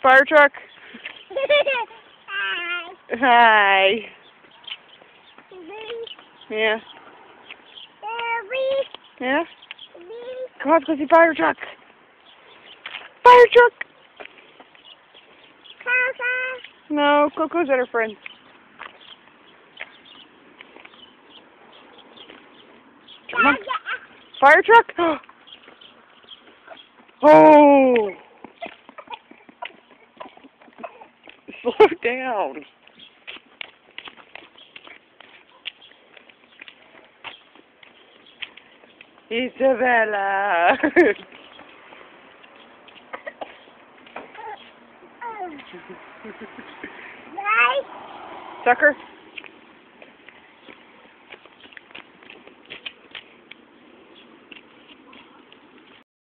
Fire truck. Hi. Hi. Yeah. Yeah? Come on, let's go see fire truck. Fire truck. No, Coco's at her friend. Come on. Fire truck. Oh. Slow down. Isabella. Nice. Sucker.